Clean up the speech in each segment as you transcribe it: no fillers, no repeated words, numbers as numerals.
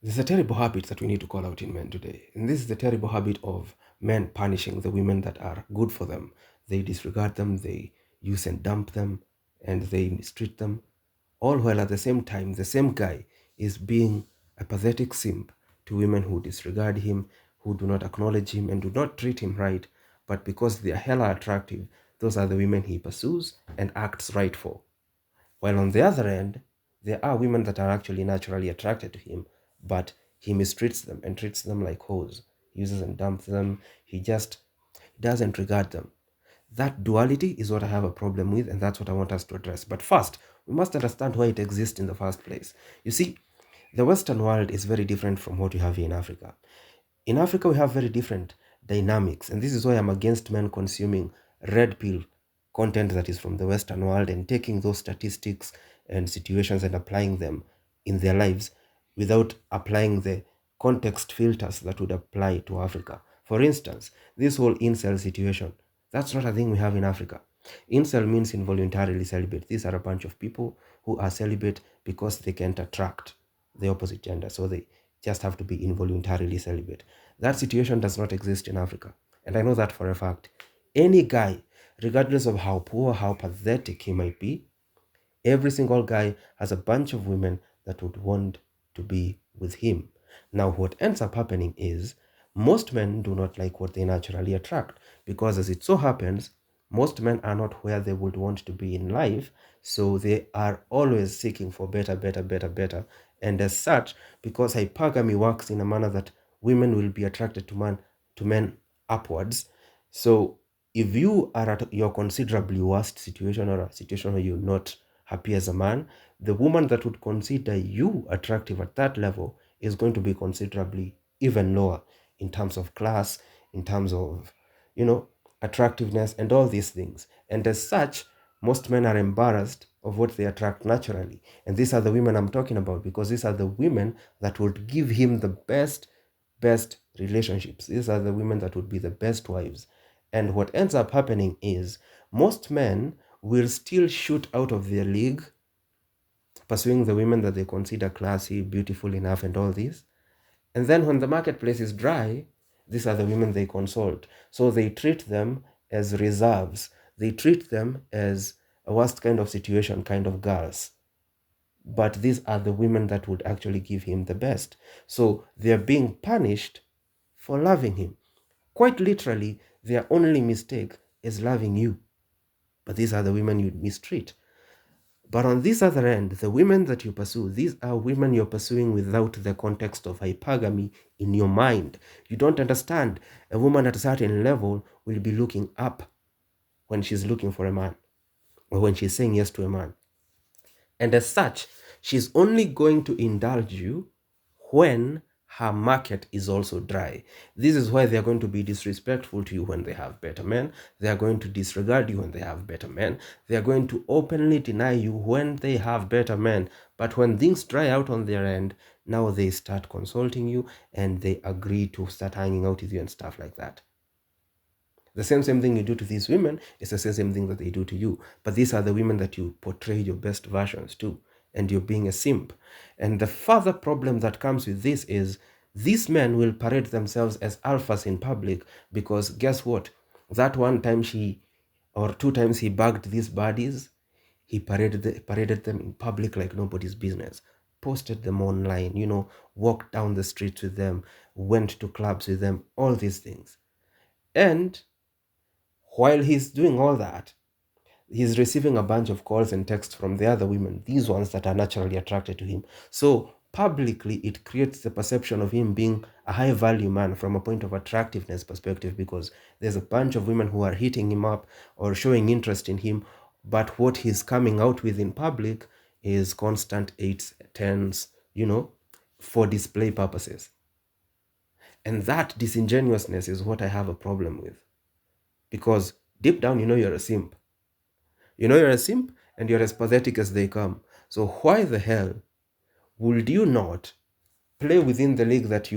There's a terrible habit that we need to call out in men today. And this is the terrible habit of men punishing the women that are good for them. They disregard them, they use and dump them, and they mistreat them. All while at the same time, the same guy is being a pathetic simp to women who disregard him, who do not acknowledge him, and do not treat him right. But because they are hella attractive, those are the women he pursues and acts right for. While on the other end, there are women that are actually naturally attracted to him, but he mistreats them and treats them like hoes. He uses and dumps them. He just doesn't regard them. That duality is what I have a problem with, and that's what I want us to address. But first, we must understand why it exists in the first place. You see, the Western world is very different from what we have here in Africa. In Africa, we have very different dynamics, and this is why I'm against men consuming red pill content that is from the Western world and taking those statistics and situations and applying them in their lives without applying the context filters that would apply to Africa. For instance, this whole incel situation, that's not a thing we have in Africa. Incel means involuntarily celibate. These are a bunch of people who are celibate because they can't attract the opposite gender. So they just have to be involuntarily celibate. That situation does not exist in Africa. And I know that for a fact. Any guy, regardless of how poor, how pathetic he might be, every single guy has a bunch of women that would want to be with him. Now, what ends up happening is most men do not like what they naturally attract because, as it so happens, most men are not where they would want to be in life, so they are always seeking for better, better, better, better. And as such, because hypergamy works in a manner that women will be attracted to men upwards, so if you are at your considerably worst situation or a situation where you're not happy as a man, the woman that would consider you attractive at that level is going to be considerably even lower in terms of class, in terms of, attractiveness and all these things. And as such, most men are embarrassed of what they attract naturally. And these are the women I'm talking about because these are the women that would give him the best relationships. These are the women that would be the best wives. And what ends up happening is most men will still shoot out of their league, pursuing the women that they consider classy, beautiful enough, and all this. And then when the marketplace is dry, these are the women they consult. So they treat them as reserves. They treat them as a worst kind of situation kind of girls. But these are the women that would actually give him the best. So they're being punished for loving him. Quite literally, their only mistake is loving you. But these are the women you mistreat. But on this other end, the women that you pursue, these are women you're pursuing without the context of hypergamy in your mind. You don't understand. A woman at a certain level will be looking up when she's looking for a man or when she's saying yes to a man. And as such, she's only going to indulge you when her market is also dry. This is why they are going to be disrespectful to you when they have better men. They are going to disregard you when they have better men. They are going to openly deny you when they have better men. But when things dry out on their end, now they start consulting you and they agree to start hanging out with you and stuff like that. The same thing you do to these women is the same thing that they do to you. But these are the women that you portray your best versions to, and you're being a simp. And the further problem that comes with this is these men will parade themselves as alphas in public because guess what? That one time or two times he bagged these bodies, he paraded them in public like nobody's business, posted them online, walked down the streets with them, went to clubs with them, all these things. And while he's doing all that, he's receiving a bunch of calls and texts from the other women, these ones that are naturally attracted to him. So publicly, it creates the perception of him being a high value man from a point of attractiveness perspective because there's a bunch of women who are hitting him up or showing interest in him. But what he's coming out with in public is constant eights, tens, for display purposes. And that disingenuousness is what I have a problem with. Because deep down, you're a simp. You're a simp and you're as pathetic as they come. So why the hell would you not play within the league that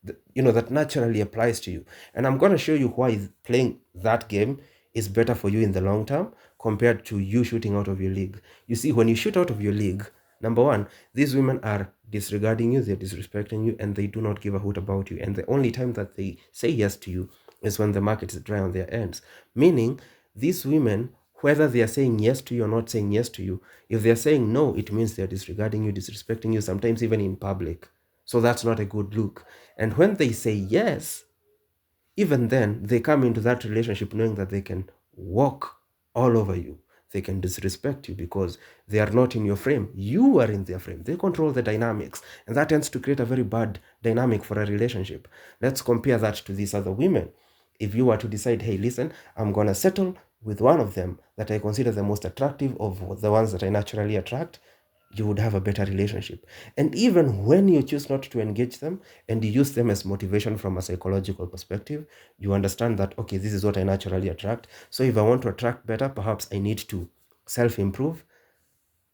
that naturally applies to you? And I'm going to show you why playing that game is better for you in the long term compared to you shooting out of your league. You see, when you shoot out of your league, Number one, these women are disregarding you, they're disrespecting you, and they do not give a hoot about you. And the only time that they say yes to you is when the market is dry on their ends. Meaning, these women, whether they are saying yes to you or not saying yes to you, if they're saying no, it means they're disregarding you, disrespecting you, sometimes even in public. So that's not a good look. And when they say yes, even then, they come into that relationship knowing that they can walk all over you. They can disrespect you because they are not in your frame. You are in their frame. They control the dynamics. And that tends to create a very bad dynamic for a relationship. Let's compare that to these other women. If you were to decide, hey, listen, I'm going to settle with one of them that I consider the most attractive of the ones that I naturally attract, you would have a better relationship. And even when you choose not to engage them and you use them as motivation from a psychological perspective, you understand that, okay, this is what I naturally attract. So if I want to attract better, perhaps I need to self-improve.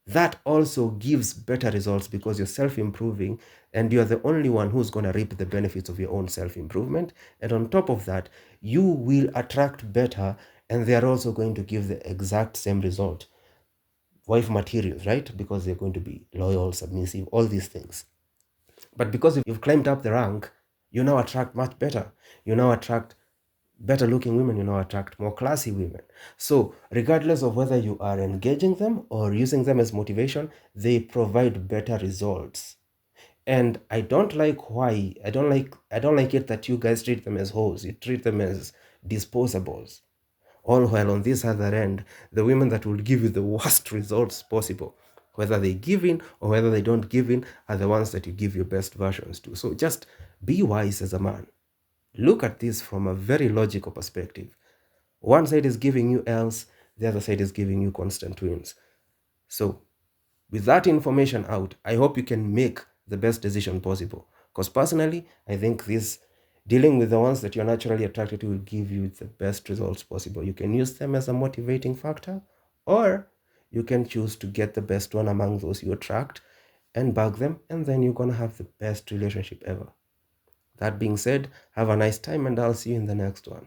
That also gives better results because you're self-improving and you're the only one who's going to reap the benefits of your own self-improvement. And on top of that, you will attract better and they are also going to give the exact same result. Wife materials, right? Because they're going to be loyal, submissive, all these things. But because you've climbed up the rank, you now attract much better. You now attract better looking women, you now attract more classy women. So regardless of whether you are engaging them or using them as motivation, they provide better results. And I don't like it that you guys treat them as hoes. You treat them as disposables. All while on this other end, the women that will give you the worst results possible, whether they give in or whether they don't give in, are the ones that you give your best versions to. So just be wise as a man. Look at this from a very logical perspective. One side is giving you L's, the other side is giving you constant wins. So with that information out, I hope you can make the best decision possible. Because personally, I think this dealing with the ones that you're naturally attracted to will give you the best results possible. You can use them as a motivating factor, or you can choose to get the best one among those you attract and bug them, and then you're going to have the best relationship ever. That being said, have a nice time, and I'll see you in the next one.